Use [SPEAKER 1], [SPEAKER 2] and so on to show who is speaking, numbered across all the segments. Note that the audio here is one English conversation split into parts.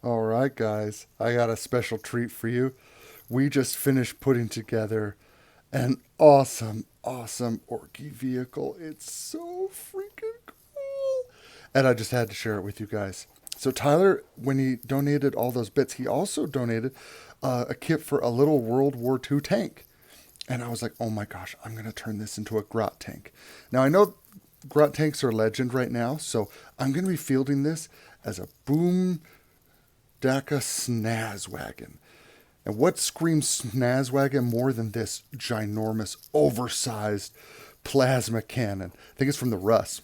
[SPEAKER 1] All right, guys, I got a special treat for you. We just finished putting together an awesome Orky vehicle. It's so freaking cool. And I just had to share it with you guys. So, Tyler, when he donated all those bits, he also donated a kit for a little World War II tank. And I was like, oh my gosh, I'm going to turn this into a grot tank. Now, I know grot tanks are legend right now, so I'm going to be fielding this as a BoomDakka SnazzWagon. And what screams SnazzWagon more than this ginormous, oversized plasma cannon? I think it's from the Russ.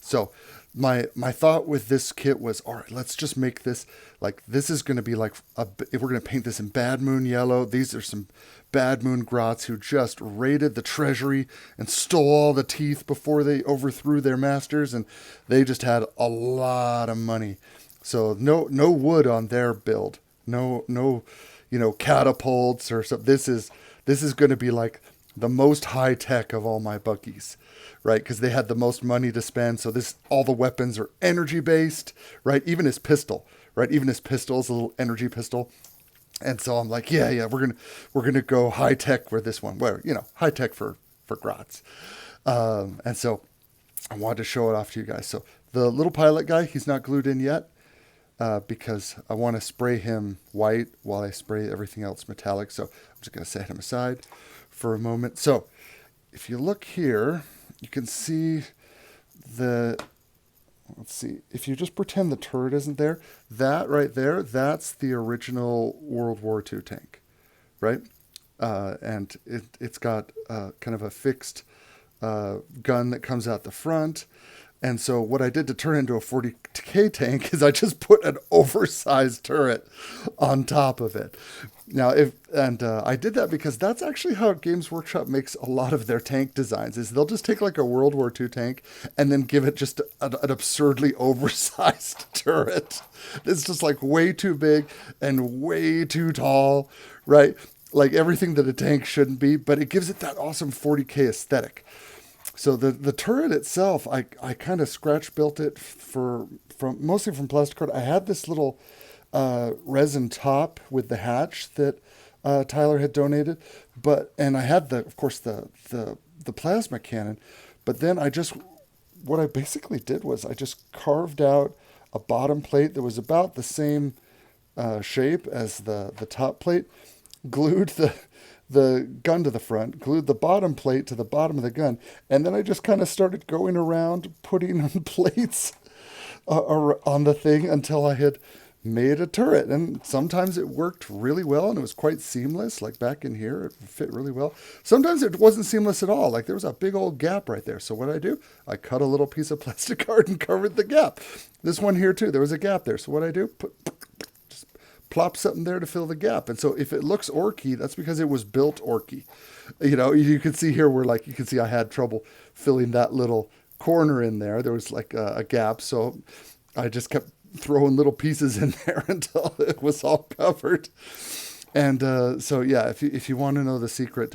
[SPEAKER 1] So my thought with this kit was, all right, let's just make this like this is going to be like if we're going to paint this in Bad Moon yellow. These are some Bad Moon grots who just raided the treasury and stole all the teeth before they overthrew their masters, and they just had a lot of money. So no wood on their build. No catapults or something. This is going to be like the most high tech of all my buggies, right? Because they had the most money to spend. So this all the weapons are energy based, right? Even his pistol, right? Even his pistol is a little energy pistol. And so I'm like, yeah, we're gonna go high tech for this one. Where high tech for grots. And so I wanted to show it off to you guys. So the little pilot guy, he's not glued in yet. Because I want to spray him white while I spray everything else metallic. So I'm just going to set him aside for a moment. So if you look here, you can see let's see, if you just pretend the turret isn't there, that right there, that's the original World War II tank, right? And it's got kind of a fixed gun that comes out the front. And so what I did to turn it into a 40K tank is I just put an oversized turret on top of it. Now, I did that because that's actually how Games Workshop makes a lot of their tank designs. Is they'll just take like a World War II tank and then give it just an absurdly oversized turret. It's just like way too big and way too tall, right? Like everything that a tank shouldn't be, but it gives it that awesome 40K aesthetic. So the turret itself, I kind of scratch built it from mostly from plastic card. I had this little resin top with the hatch that Tyler had donated, and I had of course the plasma cannon, but then what I basically did was I just carved out a bottom plate that was about the same shape as the top plate, glued the gun to the front, glued the bottom plate to the bottom of the gun, and then I just kind of started going around putting on plates on the thing until I had made a turret. And sometimes it worked really well and it was quite seamless. Like back in here, it fit really well. Sometimes it wasn't seamless at all. Like there was a big old gap right there. So what I do, I cut a little piece of plastic card and covered the gap. This one here too, there was a gap there. So what I do, plop something there to fill the gap. And so if it looks orky, that's because it was built orky. You can see here where you can see I had trouble filling that little corner in there. There was like a gap. So I just kept throwing little pieces in there until it was all covered. And so, yeah, if you want to know the secret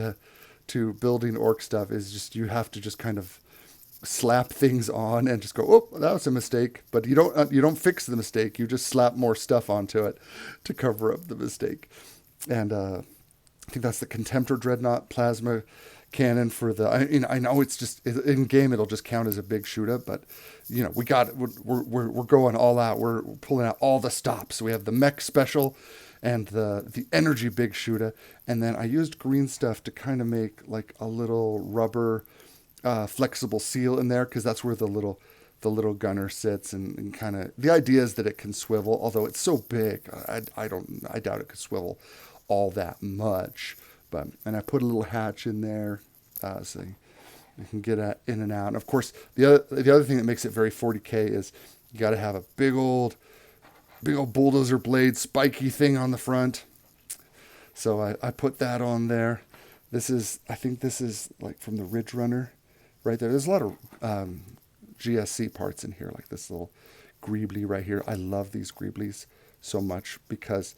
[SPEAKER 1] to building orc stuff is just, you have to just kind of slap things on and just go, oh, that was a mistake. But you don't fix the mistake. You just slap more stuff onto it to cover up the mistake. And I think that's the Contemptor Dreadnought plasma cannon for the. I know it's just in game it'll just count as a big shooter, but we got it. We're going all out. We're pulling out all the stops. We have the mech special and the energy big shooter, and then I used green stuff to kind of make like a little rubber flexible seal in there, because that's where the little gunner sits, and kind of the idea is that it can swivel, although it's so big I doubt it could swivel all that much. And I put a little hatch in there so you can get in and out. And of course the other thing that makes it very 40K is you got to have a big old bulldozer blade spiky thing on the front. So I put that on there. I think this is like from the Ridge Runner right there. There's a lot of GSC parts in here, like this little greebly right here. I love these greeblies so much because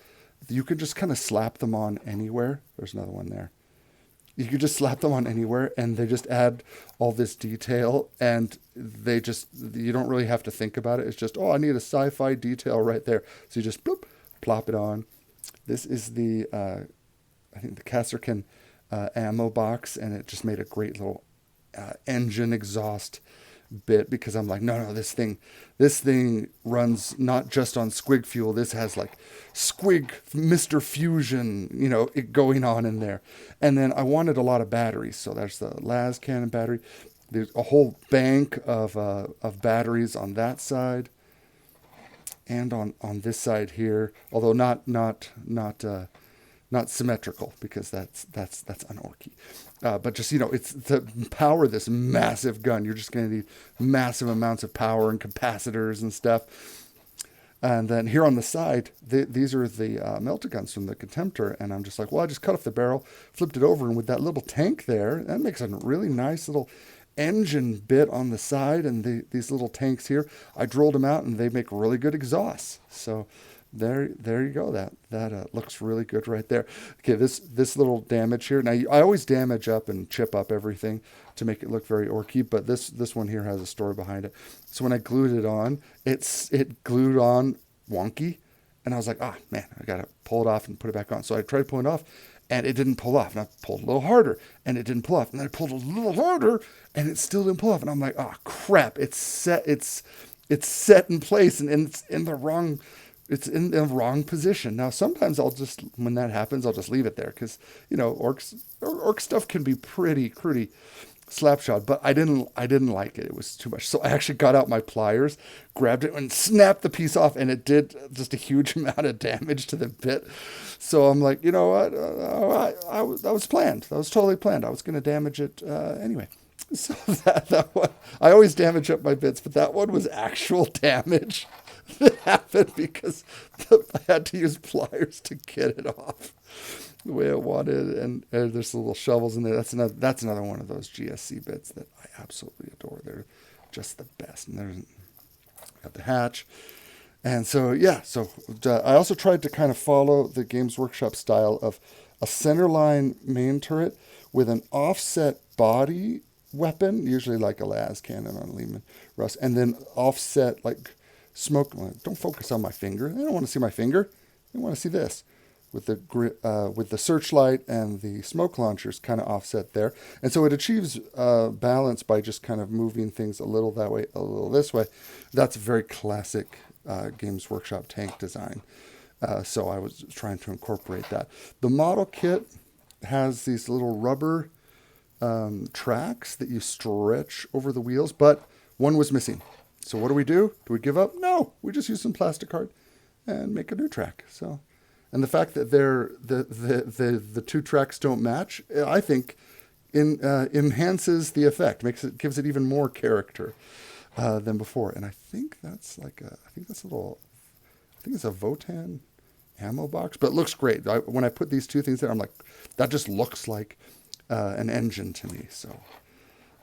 [SPEAKER 1] you can just kind of slap them on anywhere. There's another one there. You can just slap them on anywhere and they just add all this detail, and you don't really have to think about it. It's just, oh, I need a sci-fi detail right there. So you just bloop, plop it on. This is the, I think the Kasserkin ammo box, and it just made a great little engine exhaust bit, because I'm like, no, this thing runs not just on squig fuel. This has like squig Mr. Fusion, it going on in there. And then I wanted a lot of batteries, so there's the las cannon battery. There's a whole bank of batteries on that side, and on this side here, although not symmetrical, because that's unorky. But just, it's to power this massive gun, you're just going to need massive amounts of power and capacitors and stuff. And then here on the side, these are the melter guns from the Contemptor. And I'm just like, well, I just cut off the barrel, flipped it over, and with that little tank there, that makes a really nice little engine bit on the side. And these little tanks here, I drilled them out, and they make really good exhausts. So there you go. That looks really good right there. Okay, this little damage here. Now, I always damage up and chip up everything to make it look very orky, but this one here has a story behind it. So when I glued it on, it glued on wonky, and I was like, man, I gotta pull it off and put it back on. So I tried pulling it off, and it didn't pull off. And I pulled a little harder, and it didn't pull off. And then I pulled a little harder, and it still didn't pull off. And I'm like, crap! It's set in place, and it's in the wrong. It's in the wrong position. Now, sometimes when that happens, I'll just leave it there, because orc stuff can be pretty slapshot. But I didn't like it. It was too much. So I actually got out my pliers, grabbed it, and snapped the piece off, and it did just a huge amount of damage to the bit. So I'm like, you know what? That was planned. That was totally planned. I was going to damage it anyway. So that one, I always damage up my bits, but that one was actual damage that happened because I had to use pliers to get it off the way I wanted. And there's little shovels in there. That's another one of those GSC bits that I absolutely adore. They're just the best. And there's got the hatch. And so, I also tried to kind of follow the Games Workshop style of a centerline main turret with an offset body weapon, usually like a las cannon on Lehman Russ, and then offset like smoke. Don't focus on my finger. They don't want to see my finger. They want to see this with the searchlight and the smoke launchers kind of offset there. And so it achieves balance by just kind of moving things a little that way, a little this way. That's a very classic Games Workshop tank design. So I was trying to incorporate that. The model kit has these little rubber tracks that you stretch over the wheels, but one was missing. So what do? Do we give up? No, we just use some plastic card and make a new track. So, and the fact that the two tracks don't match, I think, enhances the effect, gives it even more character than before. And I think that's it's a Votan ammo box, but it looks great. When I put these two things there, I'm like, that just looks like an engine to me. So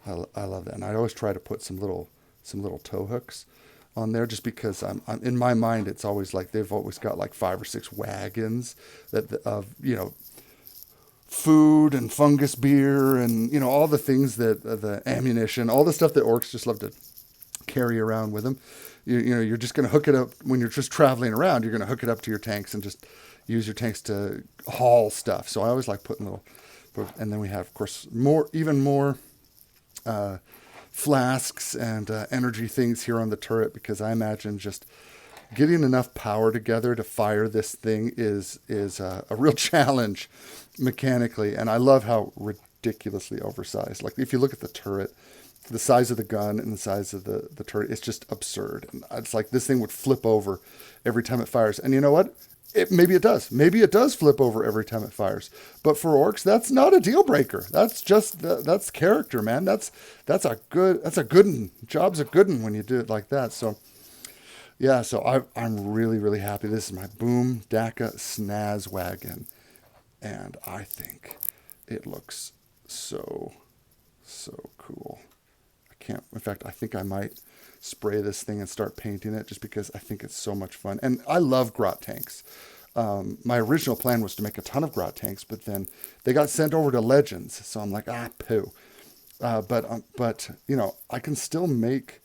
[SPEAKER 1] I love that. And I always try to put some little tow hooks on there, just because I'm in my mind, it's always like they've always got like 5 or 6 wagons of food and fungus beer and all the things that the ammunition, all the stuff that orcs just love to carry around with them. You're just going to hook it up when you're just traveling around. You're going to hook it up to your tanks and just use your tanks to haul stuff. So I always like putting and then we have, of course, even more flasks and energy things here on the turret, because I imagine just getting enough power together to fire this thing is a real challenge mechanically. And I love how ridiculously oversized. Like if you look at the turret, the size of the gun and the size of the turret, it's just absurd. And it's like this thing would flip over every time it fires. And you know what? Maybe it does. Maybe it does flip over every time it fires. But for orcs, that's not a deal breaker. That's just that's character, man. That's a good one. Job's a good one when you do it like that. So yeah, so I'm really, really happy. This is my BoomDakka SnazzWagon, and I think it looks so cool. In fact, I think I might spray this thing and start painting it, just because I think it's so much fun. And I love grot tanks. My original plan was to make a ton of grot tanks, but then they got sent over to Legends. So I'm like, poo. But I can still make,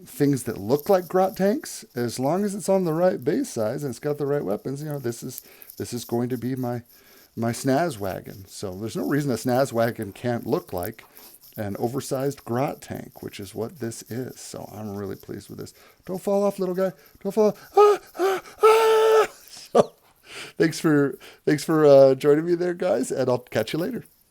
[SPEAKER 1] things that look like grot tanks, as long as it's on the right base size and it's got the right weapons, this is going to be my SnazzWagon. So there's no reason a SnazzWagon can't look like an oversized grot tank, which is what this is. So I'm really pleased with this. Don't fall off, little guy. Don't fall off. Ah, ah, ah. So thanks for joining me there, guys, and I'll catch you later.